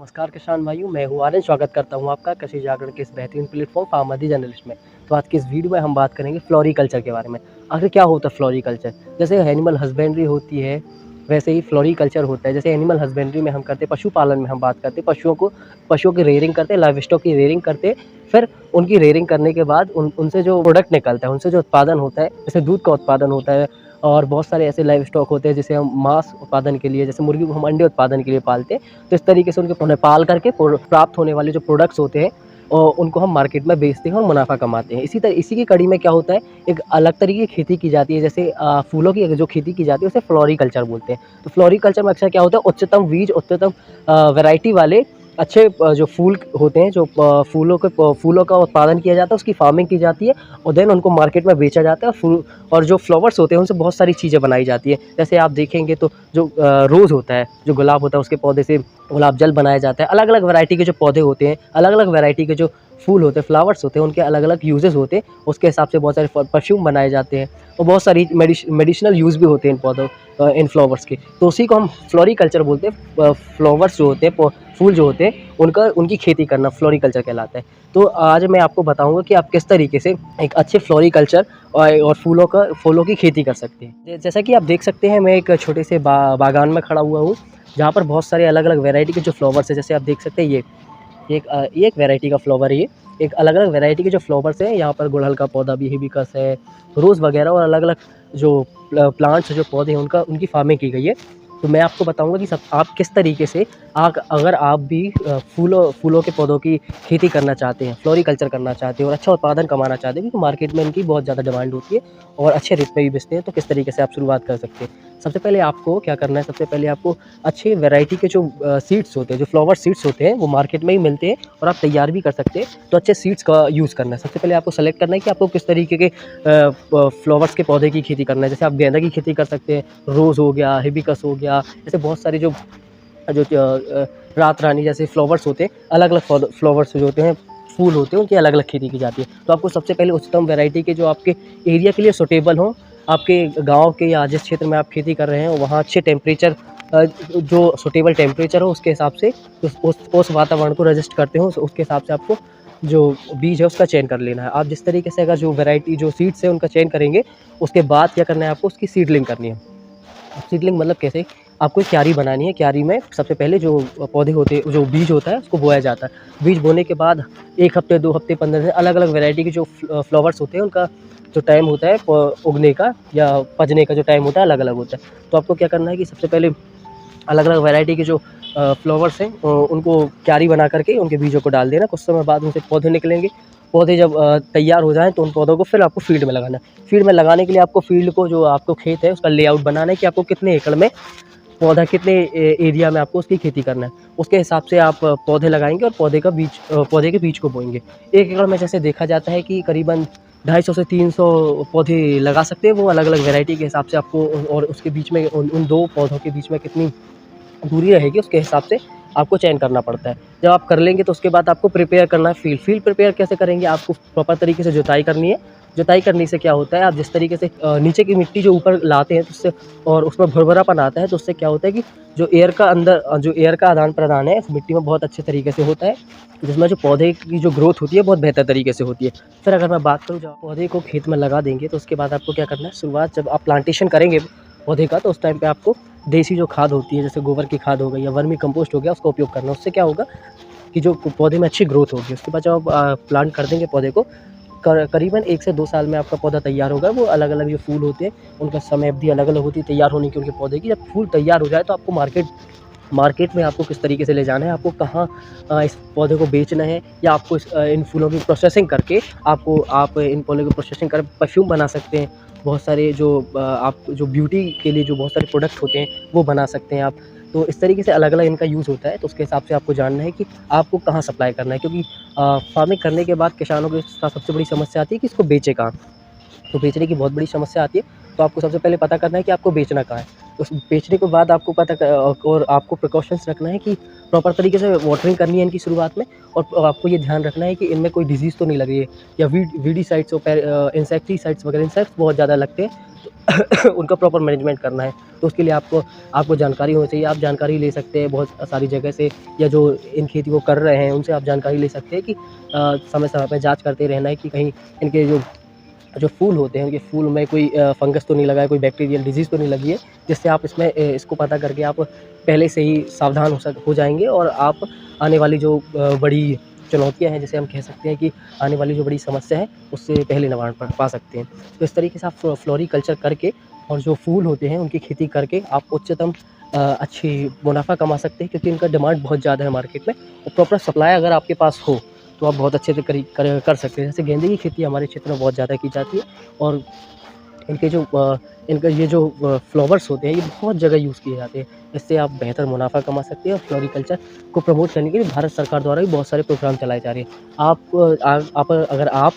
नमस्कार किसान भाइयों, मैं हूँ आर्यन। स्वागत करता हूँ आपका कृषि जागरण के इस बेहतरीन प्लेटफॉर्म फार्मर जर्नलिस्ट में। तो आज की इस वीडियो में हम बात करेंगे फ्लोरीकल्चर के बारे में। आखिर क्या होता है फ्लोरीकल्चर? जैसे एनिमल हस्बेंड्री होती है, वैसे ही फ्लोरीकल्चर होता है। जैसे एनिमल हस्बेंड्री में हम करते हैं, पशुपालन में हम बात करते हैं, पशुओं की रेयरिंग करते हैं, लाइव स्टॉक की रेयरिंग करते हैं। फिर उनकी रेयरिंग करने के बाद उनसे जो प्रोडक्ट निकलता है, उनसे जो उत्पादन होता है, जैसे दूध का उत्पादन होता है और बहुत सारे ऐसे लाइव स्टॉक होते हैं जिसे हम मांस उत्पादन के लिए, जैसे मुर्गी को हम अंडे उत्पादन के लिए पालते हैं। तो इस तरीके से उन्हें पाल करके प्राप्त होने वाले जो प्रोडक्ट्स होते हैं और उनको हम मार्केट में बेचते हैं और मुनाफा कमाते हैं। इसी की कड़ी में क्या होता है, एक अलग तरीके की खेती की जाती है। जैसे फूलों की जो खेती की जाती है उसे फ्लोरीकल्चर बोलते हैं। तो फ्लोरीकल्चर में अक्सर क्या होता है, उच्चतम बीज, उच्चतम वैरायटी वाले अच्छे जो फूल होते हैं, जो फूलों का उत्पादन किया जाता है, उसकी फार्मिंग की जाती है और देन उनको मार्केट में बेचा जाता है। और जो फ्लावर्स होते हैं उनसे बहुत सारी चीज़ें बनाई जाती है। जैसे आप देखेंगे तो जो रोज़ होता है, जो गुलाब होता है, उसके पौधे से गुलाब जल बनाया जाता है। अलग अलग वैरायटी के जो पौधे होते हैं, अलग अलग वैरायटी के जो फूल होते हैं, फ्लावर्स होते हैं, उनके अलग अलग यूजेस होते हैं। उसके हिसाब से बहुत सारे परफ्यूम बनाए जाते हैं और बहुत सारी मेडिसिनल यूज़ भी होते हैं इन पौधों इन फ्लावर्स के। तो उसी को हम फ्लोरीकल्चर बोलते हैं। फ्लावर्स जो होते हैं, फूल जो होते हैं, उनकी खेती करना फ्लोरीकल्चर कहलाता है। तो आज मैं आपको बताऊंगा कि आप किस तरीके से एक अच्छे फ्लोरीकल्चर और फूलों की खेती कर सकते हैं। जैसा कि आप देख सकते हैं, मैं एक छोटे से बागान में खड़ा हुआ हूँ, जहाँ पर बहुत सारे अलग अलग वैरायटी के जो फ्लावर्स है। जैसे आप देख सकते हैं, ये एक वैरायटी का फ्लावर है। ये एक अलग अलग वैरायटी के जो फ्लावर्स हैं, यहाँ पर गुड़हल का पौधा भी, हिबिस्कस है, रोज़ वगैरह और अलग अलग जो प्लांट्स जो पौधे हैं उनकी फार्मिंग की गई है। तो मैं आपको बताऊंगा कि आप किस तरीके से अगर आप भी फूलों के पौधों की खेती करना चाहते हैं, फ्लोरीकल्चर करना चाहते हैं और अच्छा उत्पादन कमाना चाहते हैं, क्योंकि मार्केट में इनकी बहुत ज़्यादा डिमांड होती है और अच्छे रेट पे भी बेचते हैं। तो किस तरीके से आप शुरुआत कर सकते हैं? सबसे पहले आपको क्या करना है, सबसे पहले आपको अच्छे वैरायटी के जो सीड्स होते हैं, जो फ्लावर सीड्स होते हैं, वो मार्केट में ही मिलते हैं और आप तैयार भी कर सकते हैं। तो अच्छे सीड्स का यूज़ करना है। सबसे पहले आपको सेलेक्ट करना है कि आपको किस तरीके के फ्लावर्स के पौधे की खेती करना है। जैसे आप गेंदा की खेती कर सकते हैं, रोज़ हो गया, हिबिस्कस हो गया, ऐसे बहुत सारे जो रात रानी जैसे फ्लावर्स होते हैं, अलग अलग फ्लावर्स जो होते हैं, फूल होते हैं, उनकी अलग अलग खेती की जाती है। तो आपको सबसे पहले उच्चतम वैरायटी के जो आपके एरिया के लिए सूटेबल हों, आपके गांव के या जिस क्षेत्र में आप खेती कर रहे हैं वहाँ अच्छे टेम्परेचर, जो सूटेबल टेम्परेचर हो, उसके हिसाब से उस वातावरण को रजिस्ट करते हो, उसके हिसाब से आपको जो बीज है उसका चयन कर लेना है। आप जिस तरीके से अगर जो वैरायटी जो सीड्स है उनका चयन करेंगे, उसके बाद क्या करना है, आपको उसकी सीडलिंग करनी है। सीडलिंग मतलब कैसे? आपको एक क्यारी बनानी है। क्यारी में सबसे पहले जो पौधे होते हैं, जो बीज होता है, उसको बोया जाता है। बीज बोने के बाद 1 हफ्ते, 2 हफ्ते, 15 दिन, अलग अलग वैरायटी के जो फ्लावर्स होते हैं, उनका जो टाइम होता है उगने का या पजने का जो टाइम होता है, अलग अलग होता है। तो आपको क्या करना है कि सबसे पहले अलग अलग वैरायटी के जो फ्लावर्स हैं उनको क्यारी बना करके उनके बीजों को डाल देना। कुछ समय बाद उनसे पौधे निकलेंगे। पौधे जब तैयार हो जाएँ तो उन पौधों को फिर आपको फील्ड में लगाना है। फील्ड में लगाने के लिए आपको फील्ड को, जो आपको खेत है, उसका लेआउट बनाना है कि आपको कितने एकड़ में पौधा, कितने एरिया में आपको उसकी खेती करना है। उसके हिसाब से आप पौधे लगाएंगे और पौधे के बीज को बोएंगे। 1 एकड़ में जैसे देखा जाता है कि करीबन 250 से 300 पौधे लगा सकते हैं। वो अलग अलग वैरायटी के हिसाब से आपको, और उसके बीच में उन 2 पौधों के बीच में कितनी दूरी रहेगी, उसके हिसाब से आपको चयन करना पड़ता है। जब आप कर लेंगे तो उसके बाद आपको प्रिपेयर करना है फील्ड प्रिपेयर कैसे करेंगे? आपको प्रॉपर तरीके से जुताई करनी है। जुताई करने से क्या होता है, आप जिस तरीके से नीचे की मिट्टी जो ऊपर लाते हैं तो उससे, और उसमें भुरभुरापन आता है, तो उससे क्या होता है कि जो एयर का आदान प्रदान है, इस मिट्टी में बहुत अच्छे तरीके से होता है, जिसमें जो पौधे की जो ग्रोथ होती है बहुत बेहतर तरीके से होती है। फिर अगर मैं बात करूँ, जब पौधे को खेत में लगा देंगे तो उसके बाद आपको क्या करना है, शुरुआत जब आप प्लांटेशन करेंगे पौधे का, तो उस टाइम पे आपको देसी जो खाद होती है, जैसे गोबर की खाद हो गई या वर्मी कंपोस्ट हो गया, उसका उपयोग करना। उससे क्या होगा कि जो पौधे में अच्छी ग्रोथ होगी। उसके बाद जब आप प्लांट कर देंगे पौधे को, करीबन 1 से 2 साल में आपका पौधा तैयार होगा। वो अलग अलग जो फूल होते हैं, उनका समय अवधि अलग अलग होती है तैयार होने की, उनके पौधे की। जब फूल तैयार हो जाए तो आपको मार्केट में आपको किस तरीके से ले जाना है, आपको कहाँ इस पौधे को बेचना है, या आपको इन फूलों की प्रोसेसिंग करके आप इन फूलों की प्रोसेसिंग कर परफ्यूम बना सकते हैं। बहुत सारे जो आप जो ब्यूटी के लिए जो बहुत सारे प्रोडक्ट होते हैं, वो बना सकते हैं आप। तो इस तरीके से अलग अलग इनका यूज़ होता है। तो उसके हिसाब से आपको जानना है कि आपको कहाँ सप्लाई करना है, क्योंकि फार्मिंग करने के बाद किसानों के साथ सबसे बड़ी समस्या आती है कि इसको बेचे कहाँ। तो बेचने की बहुत बड़ी समस्या आती है। तो आपको सबसे पहले पता करना है कि आपको बेचना कहाँ है। उस बेचने के बाद आपको और आपको प्रिकॉशंस रखना है कि प्रॉपर तरीके से वाटरिंग करनी है इनकी शुरुआत में, और आपको ये ध्यान रखना है कि इनमें कोई डिजीज़ तो नहीं लग रही है, या वीडीसाइड्स और इंसेक्टिसाइड्स वगैरह, इंसेक्ट्स बहुत ज़्यादा लगते हैं। तो उनका प्रॉपर मैनेजमेंट करना है, तो उसके लिए आपको जानकारी होनी चाहिए। आप जानकारी ले सकते हैं बहुत सारी जगह से, या जो इन खेती को कर रहे हैं उनसे आप जानकारी ले सकते हैं कि समय-समय पे जाँच करते रहना है कि कहीं इनके जो फूल होते हैं, उनके फूल में कोई फंगस तो नहीं लगा है, कोई बैक्टीरियल डिज़ीज़ तो नहीं लगी है, जिससे आप इसमें इसको पता करके आप पहले से ही सावधान हो जाएँगे, और आप आने वाली जो बड़ी चुनौतियाँ हैं, जिसे हम कह सकते हैं कि आने वाली जो बड़ी समस्या है, उससे पहले निवारण पा सकते हैं। तो इस तरीके से आप फ्लोरिकल्चर करके और जो फूल होते हैं, उनकी खेती करके आप उच्चतम अच्छी मुनाफ़ा कमा सकते हैं, क्योंकि इनका डिमांड बहुत ज़्यादा है मार्केट में, और प्रॉपर सप्लाई अगर आपके पास हो, तो आप बहुत अच्छे से कर सकते हैं। जैसे गेंदे की खेती हमारे क्षेत्र में बहुत ज़्यादा की जाती है, और इनके जो इनका ये जो फ्लावर्स होते हैं, ये बहुत जगह यूज़ किए जाते हैं। इससे आप बेहतर मुनाफ़ा कमा सकते हैं, और फ्लोरिकल्चर को प्रमोट करने के लिए भारत सरकार द्वारा भी बहुत सारे प्रोग्राम चलाए जा रहे हैं। अगर आप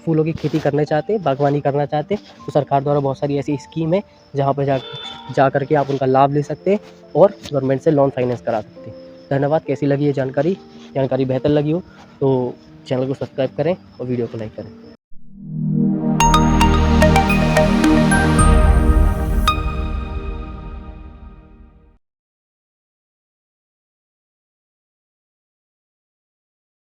फूलों की खेती करना चाहते हैं, बागवानी करना चाहते हैं, तो सरकार द्वारा बहुत सारी ऐसी स्कीम है, जहाँ पे जा कर के आप उनका लाभ ले सकते हैं, और गवर्नमेंट से लोन फाइनेंस करा सकते हैं। धन्यवाद। कैसी लगी ये जानकारी बेहतर लगी हो तो चैनल को सब्सक्राइब करें और वीडियो को लाइक करें।